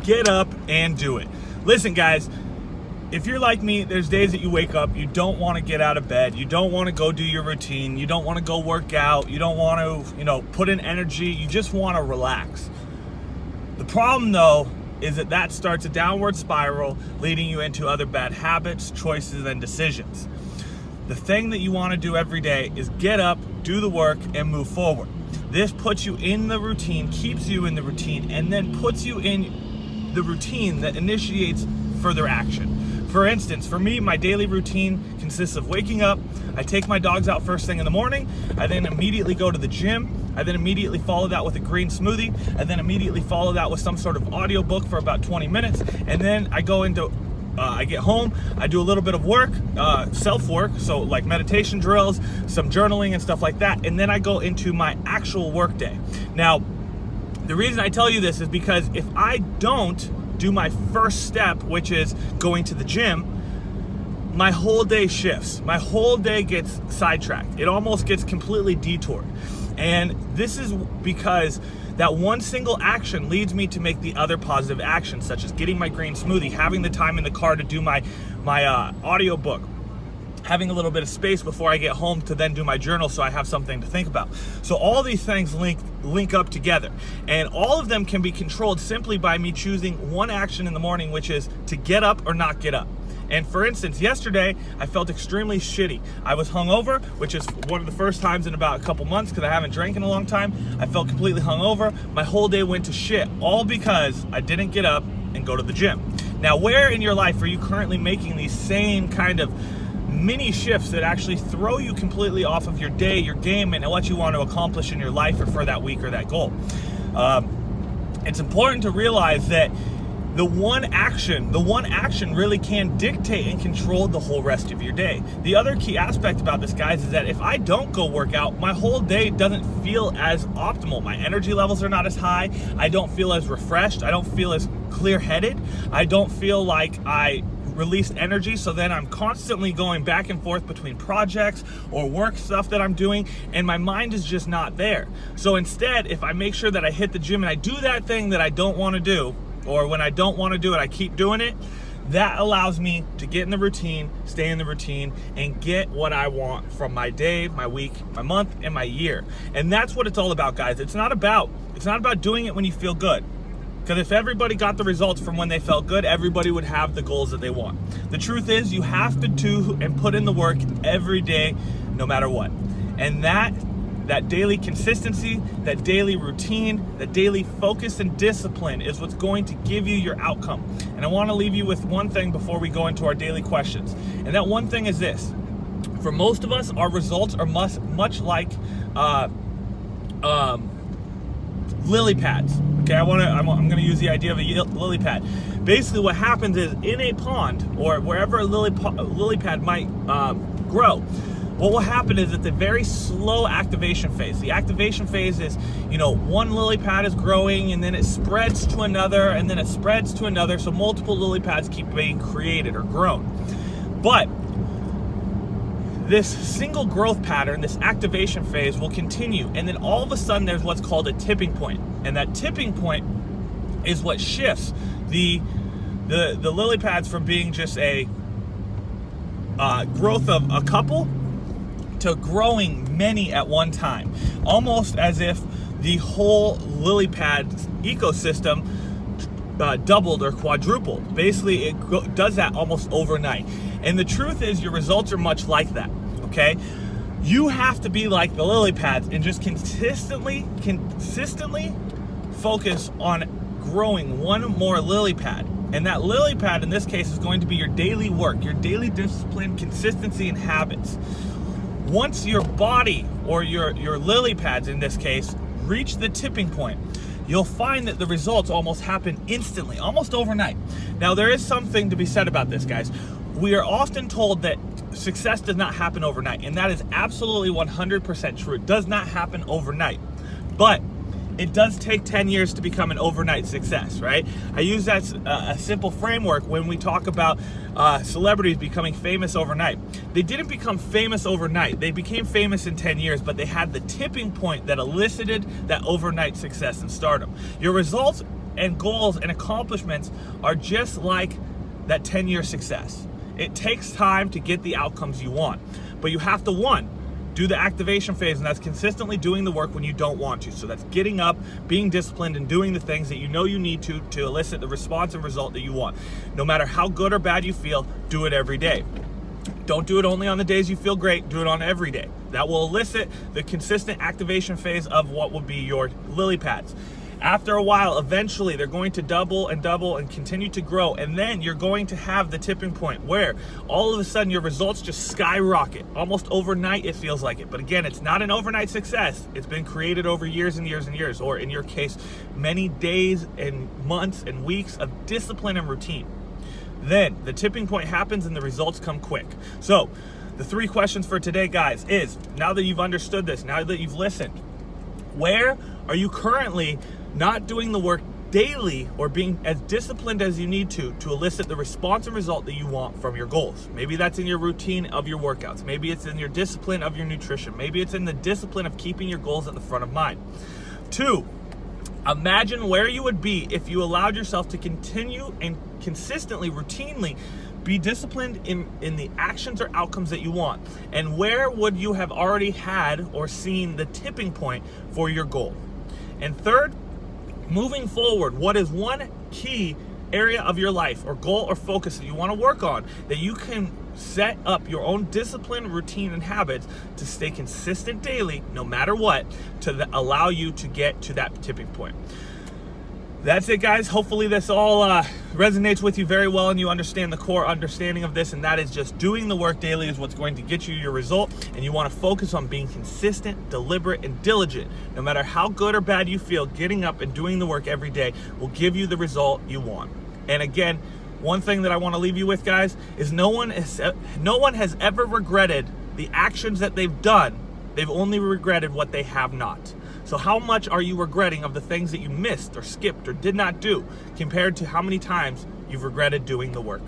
get up and do it. Listen, guys, if you're like me, there's days that you wake up, you don't want to get out of bed, you don't want to go do your routine, you don't want to go work out, you don't want to, put in energy, you just want to relax. The problem, though, is that starts a downward spiral, leading you into other bad habits, choices, and decisions. The thing that you want to do every day is get up, do the work, and move forward. This puts you in the routine, keeps you in the routine, and then puts you in the routine that initiates further action. For instance, for me, my daily routine consists of waking up, I take my dogs out first thing in the morning, I then immediately go to the gym, I then immediately follow that with a green smoothie, I then immediately follow that with some sort of audiobook for about 20 minutes, and then I go into I get home, I do a little bit of work, self-work, so like meditation drills, some journaling and stuff like that, and then I go into my actual work day. Now, the reason I tell you this is because if I don't do my first step, which is going to the gym, my whole day shifts. My whole day gets sidetracked. It almost gets completely detoured. And this is because that one single action leads me to make the other positive actions, such as getting my green smoothie, having the time in the car to do my audiobook, having a little bit of space before I get home to then do my journal so I have something to think about. So all these things link up together, and all of them can be controlled simply by me choosing one action in the morning, which is to get up or not get up. And for instance, yesterday, I felt extremely shitty. I was hungover, which is one of the first times in about a couple months because I haven't drank in a long time. I felt completely hungover. My whole day went to shit, all because I didn't get up and go to the gym. Now, where in your life are you currently making these same kind of mini shifts that actually throw you completely off of your day, your game, and what you want to accomplish in your life or for that week or that goal? It's important to realize that the one action really can dictate and control the whole rest of your day. The other key aspect about this, guys, is that if I don't go work out, my whole day doesn't feel as optimal. My energy levels are not as high. I don't feel as refreshed. I don't feel as clear-headed. I don't feel like I released energy, so then I'm constantly going back and forth between projects or work stuff that I'm doing, and my mind is just not there. So instead, if I make sure that I hit the gym and I do that thing that I don't want to do, or when I don't want to do it, I keep doing it, that allows me to get in the routine, stay in the routine, and get what I want from my day, my week, my month, and my year. And that's what it's all about, guys. It's not about doing it when you feel good. Because if everybody got the results from when they felt good, everybody would have the goals that they want. The truth is, you have to do and put in the work every day, no matter what. And that daily consistency, that daily routine, that daily focus and discipline is what's going to give you your outcome. And I want to leave you with one thing before we go into our daily questions. And that one thing is this. For most of us, our results are much like lily pads. Okay, I'm going to use the idea of a lily pad. Basically, what happens is in a pond or wherever a lily pad might grow, what will happen is it's a very slow activation phase. The activation phase is, one lily pad is growing and then it spreads to another and then it spreads to another. So multiple lily pads keep being created or grown. But this single growth pattern, this activation phase will continue. And then all of a sudden there's what's called a tipping point. And that tipping point is what shifts the lily pads from being just a growth of a couple to growing many at one time, almost as if the whole lily pad ecosystem doubled or quadrupled. Basically, it does that almost overnight. And the truth is, your results are much like that, okay? You have to be like the lily pads and just consistently focus on growing one more lily pad. And that lily pad in this case is going to be your daily work, your daily discipline, consistency, and habits. Once your body, or your lily pads in this case, reach the tipping point, you'll find that the results almost happen instantly, almost overnight. Now, there is something to be said about this, guys. We are often told that success does not happen overnight, and that is absolutely 100% true. It does not happen overnight, but it does take 10 years to become an overnight success, right? I use that a simple framework when we talk about celebrities becoming famous overnight. They didn't become famous overnight. They became famous in 10 years, but they had the tipping point that elicited that overnight success and stardom. Your results and goals and accomplishments are just like that 10-year success. It takes time to get the outcomes you want, but you have to, one, do the activation phase, and that's consistently doing the work when you don't want to. So that's getting up, being disciplined, and doing the things that you know you need to elicit the response and result that you want. No matter how good or bad you feel, do it every day. Don't do it only on the days you feel great, do it on every day. That will elicit the consistent activation phase of what will be your lily pads. After a while, eventually they're going to double and continue to grow, and then you're going to have the tipping point where all of a sudden your results just skyrocket. Almost overnight it feels like it, but again, it's not an overnight success. It's been created over years and years and years, or in your case, many days and months and weeks of discipline and routine. Then the tipping point happens and the results come quick. So the 3 questions for today, guys, is now that you've understood this, now that you've listened, where are you currently not doing the work daily or being as disciplined as you need to elicit the response and result that you want from your goals? Maybe that's in your routine of your workouts. Maybe it's in your discipline of your nutrition. Maybe it's in the discipline of keeping your goals at the front of mind. 2, imagine where you would be if you allowed yourself to continue and consistently, routinely be disciplined in the actions or outcomes that you want. And where would you have already had or seen the tipping point for your goal? And 3rd, moving forward, what is one key area of your life or goal or focus that you want to work on that you can set up your own discipline, routine, and habits to stay consistent daily, no matter what, to allow you to get to that tipping point? That's it, guys. Hopefully this all resonates with you very well and you understand the core understanding of this, and that is just doing the work daily is what's going to get you your result, and you want to focus on being consistent, deliberate, and diligent. No matter how good or bad you feel, getting up and doing the work every day will give you the result you want. And again, one thing that I want to leave you with, guys, is no one has ever regretted the actions that they've done. They've only regretted what they have not. So how much are you regretting of the things that you missed or skipped or did not do compared to how many times you've regretted doing the work?